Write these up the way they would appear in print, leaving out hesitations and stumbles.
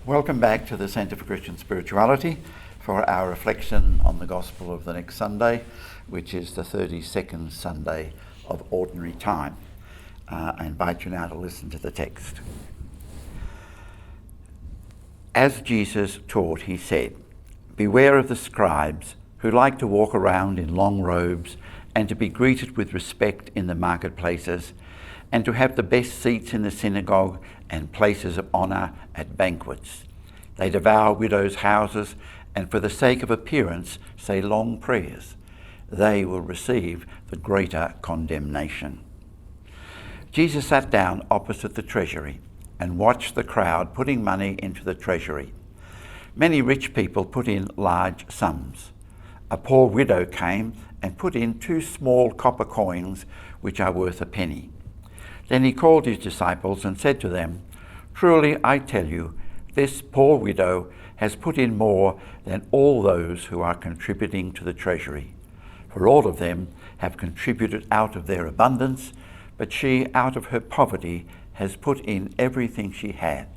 Welcome back to the Centre for Christian Spirituality for our reflection on the Gospel of the next Sunday, which is the 32nd Sunday of Ordinary Time. I invite you now to listen to the text. As Jesus taught, he said, "Beware of the scribes who like to walk around in long robes and to be greeted with respect in the marketplaces and to have the best seats in the synagogue and places of honour at banquets. They devour widows' houses and for the sake of appearance say long prayers. They will receive the greater condemnation." Jesus sat down opposite the treasury and watched the crowd putting money into the treasury. Many rich people put in large sums. A poor widow came and put in 2 small copper coins, which are worth a penny. Then he called his disciples and said to them, "Truly I tell you, this poor widow has put in more than all those who are contributing to the treasury. For all of them have contributed out of their abundance, but she out of her poverty has put in everything she had,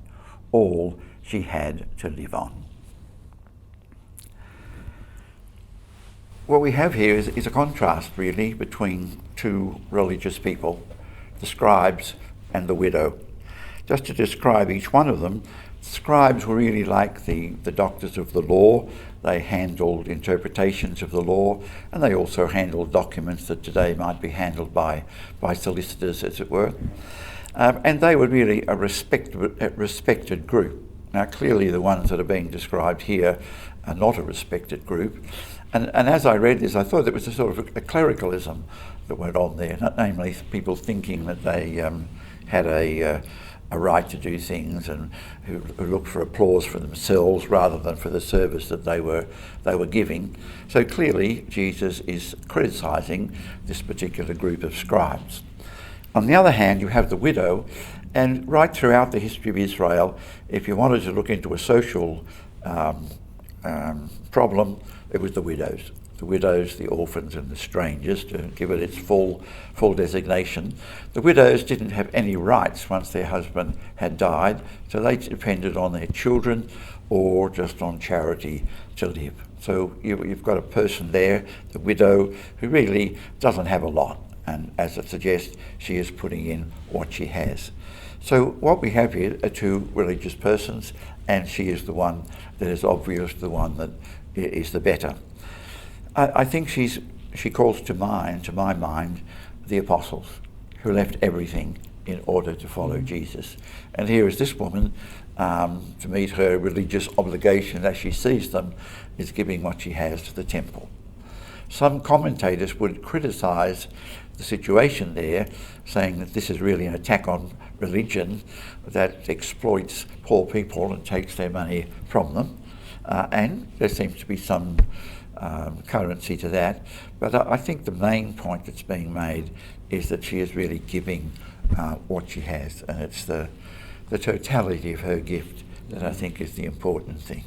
all she had to live on." What we have here is a contrast really between 2 religious people, the scribes and the widow. Just to describe each one of them, the scribes were really like the doctors of the law. They handled interpretations of the law, and they also handled documents that today might be handled by solicitors, as it were. And they were really a respected group. Now, clearly the ones that are being described here are not a respected group. And as I read this, I thought it was a sort of a clericalism that went on there, namely people thinking that they had a right to do things and who looked for applause for themselves rather than for the service that they were giving. So clearly Jesus is criticising this particular group of scribes. On the other hand, you have the widow, and right throughout the history of Israel, if you wanted to look into a social problem, it was the widows. The widows, the orphans and the strangers, to give it its full designation. The widows didn't have any rights once their husband had died, so they depended on their children or just on charity to live. So you've got a person there, the widow, who really doesn't have a lot, and as it suggests, she is putting in what she has. So what we have here are 2 religious persons, and she is the one that is obvious, the one that is the better. I think she calls to my mind, the apostles who left everything in order to follow Jesus. And here is this woman, to meet her religious obligation as she sees them, is giving what she has to the temple. Some commentators would criticise the situation there, saying that this is really an attack on religion that exploits poor people and takes their money from them. And there seems to be some currency to that, but I think the main point that's being made is that she is really giving what she has, and it's the totality of her gift that I think is the important thing.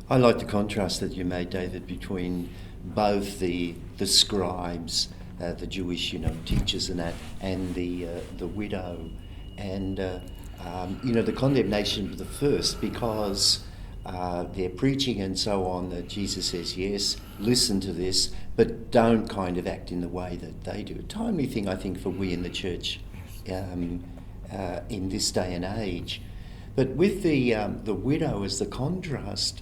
I like the contrast that you made, David, between both the scribes, the Jewish teachers and that, and the widow, and the condemnation of the first, because they're preaching and so on, that Jesus says, yes, listen to this, but don't kind of act in the way that they do. A timely thing, I think, for we in the church in this day and age. But with the widow as the contrast,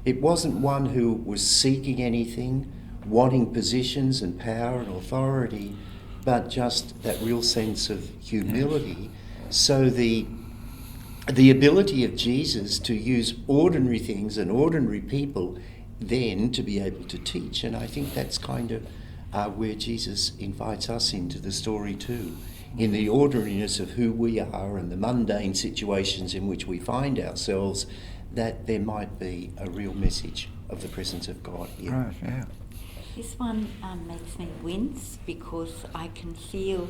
it wasn't one who was seeking anything, wanting positions and power and authority, but just that real sense of humility. So the ability of Jesus to use ordinary things and ordinary people then to be able to teach. And I think that's kind of where Jesus invites us into the story too, in the ordinariness of who we are and the mundane situations in which we find ourselves, that there might be a real message of the presence of God here. Right, yeah. This one makes me wince because I can feel,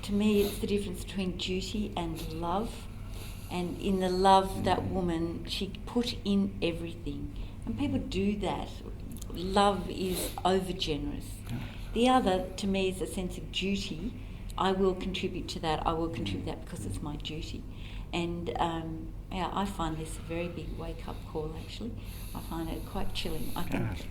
to me, it's the difference between duty and love. And in the love, that woman, she put in everything. And people do that. Love is over-generous. The other, to me, is a sense of duty. I will contribute to that. I will contribute that because it's my duty. And yeah, I find this a very big wake-up call. Actually, I find it quite chilling.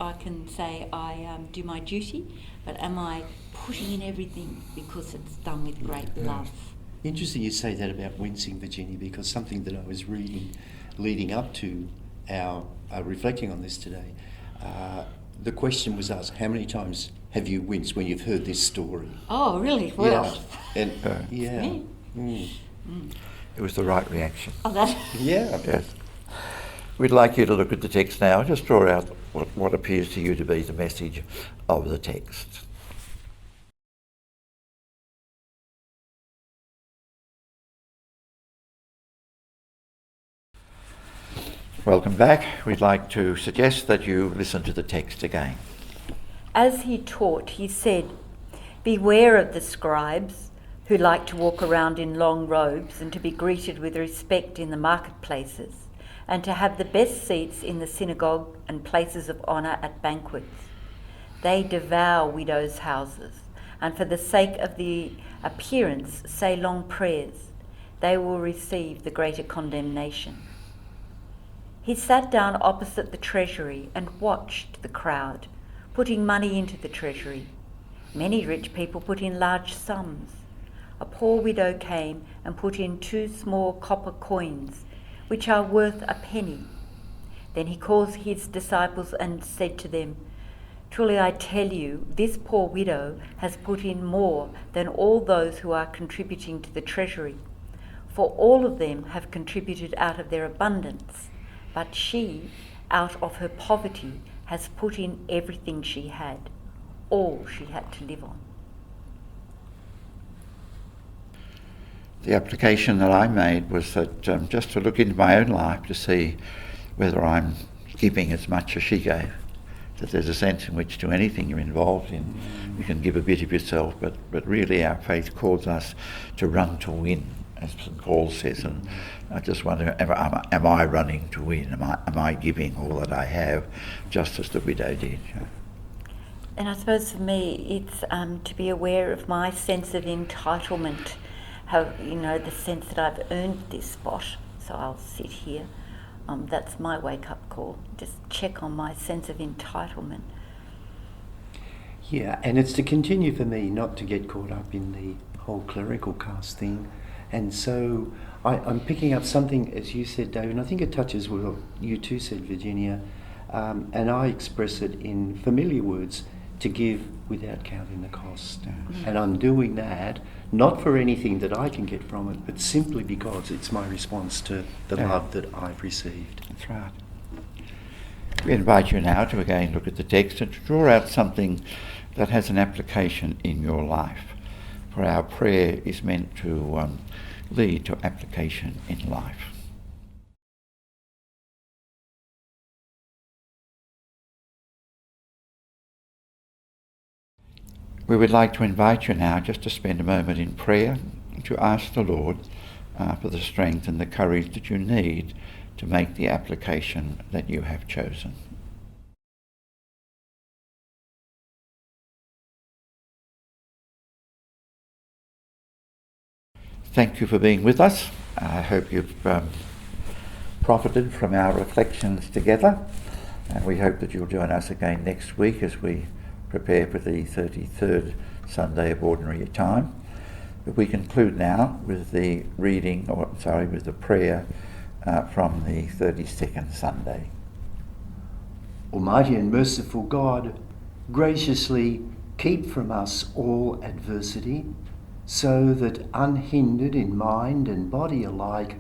I can say I do my duty, but am I putting in everything because it's done with great love? Interesting you say that about wincing, Virginia, because something that I was reading leading up to our reflecting on this today, the question was asked, how many times have you winced when you've heard this story? Oh, really? Well, yeah. And, yeah. It was the right reaction. Oh, that. Yeah. Yes. We'd like you to look at the text now. Just draw out what appears to you to be the message of the text. Welcome back. We'd like to suggest that you listen to the text again. As he taught, he said, "Beware of the scribes, who like to walk around in long robes and to be greeted with respect in the marketplaces, and to have the best seats in the synagogue and places of honour at banquets. They devour widows' houses, and for the sake of the appearance say long prayers. They will receive the greater condemnation." He sat down opposite the treasury and watched the crowd, putting money into the treasury. Many rich people put in large sums. A poor widow came and put in 2 small copper coins, which are worth a penny. Then he called his disciples and said to them, "Truly I tell you, this poor widow has put in more than all those who are contributing to the treasury. For all of them have contributed out of their abundance, but she, out of her poverty, has put in everything she had, all she had to live on." The application that I made was that just to look into my own life to see whether I'm giving as much as she gave. That there's a sense in which to anything you're involved in, you can give a bit of yourself, but really our faith calls us to run to win, as St. Paul says, and I just wonder, am I running to win? Am I giving all that I have, just as the widow did? And I suppose for me, it's to be aware of my sense of entitlement, how, the sense that I've earned this spot, so I'll sit here. That's my wake-up call. Just check on my sense of entitlement. Yeah, and it's to continue for me not to get caught up in the whole clerical caste thing. And so I'm picking up something, as you said, David, and I think it touches what you too said, Virginia, and I express it in familiar words, to give without counting the cost. And I'm doing that not for anything that I can get from it, but simply because it's my response to the love that I've received. That's right. We invite you now to again look at the text and to draw out something that has an application in your life. For our prayer is meant to lead to application in life. We would like to invite you now just to spend a moment in prayer to ask the Lord for the strength and the courage that you need to make the application that you have chosen. Thank you for being with us. I hope you've profited from our reflections together, and we hope that you'll join us again next week as we prepare for the 33rd Sunday of Ordinary Time. But we conclude now with the with the prayer from the 32nd Sunday. Almighty and merciful God, graciously keep from us all adversity, so that unhindered in mind and body alike,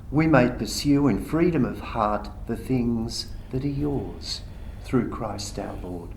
we may pursue in freedom of heart the things that are yours, through Christ our Lord.